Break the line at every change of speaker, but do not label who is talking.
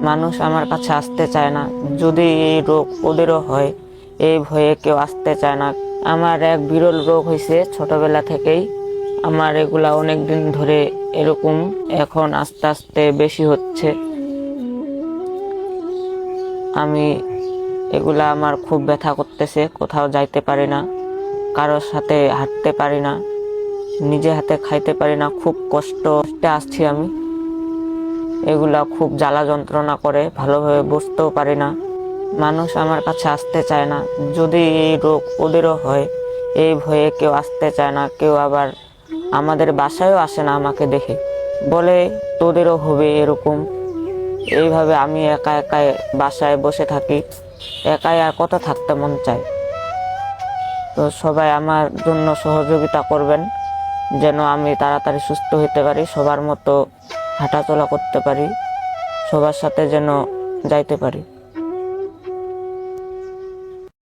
মানুষ আমার কাছে আসতে চায় না। যদি এই রোগ ওদেরও হয়, এই ভয়ে কেউ আসতে চায় না। আমার এক বিরল রোগ হয়েছে ছোটবেলা থেকেই। আমার এগুলা অনেক দিন ধরে এরকম, এখন আস্তে আস্তে বেশি হচ্ছে। আমি এগুলা আমার খুব ব্যথা করতেছে, কোথাও যাইতে পারি না, কারোর সাথে হাঁটতে পারি না, নিজে হাতে খাইতে পারি না, খুব কষ্টে আসছি আমি। এগুলা খুব জ্বালা যন্ত্রণা করে, ভালোভাবে বুঝতেও পারি না। মানুষ আমার কাছে আসতে চায় না। যদি এই রোগ ওদেরও হয়, এই ভয়ে কেউ আসতে চায় না। কেউ আবার আমাদের বাসায়ও আসে না আমাকে দেখে, বলে তোদেরও হবে এরকম। এইভাবে আমি একা একাই বাসায় বসে থাকি, একাই আর কত থাকতে মন চায়। তো সবাই আমার জন্য সহযোগিতা করবেন, যেন আমি তাড়াতাড়ি সুস্থ হতে পারি, সবার মতো হাঁটাচলা করতে পারি, সবার সাথে যেন যাইতে পারি।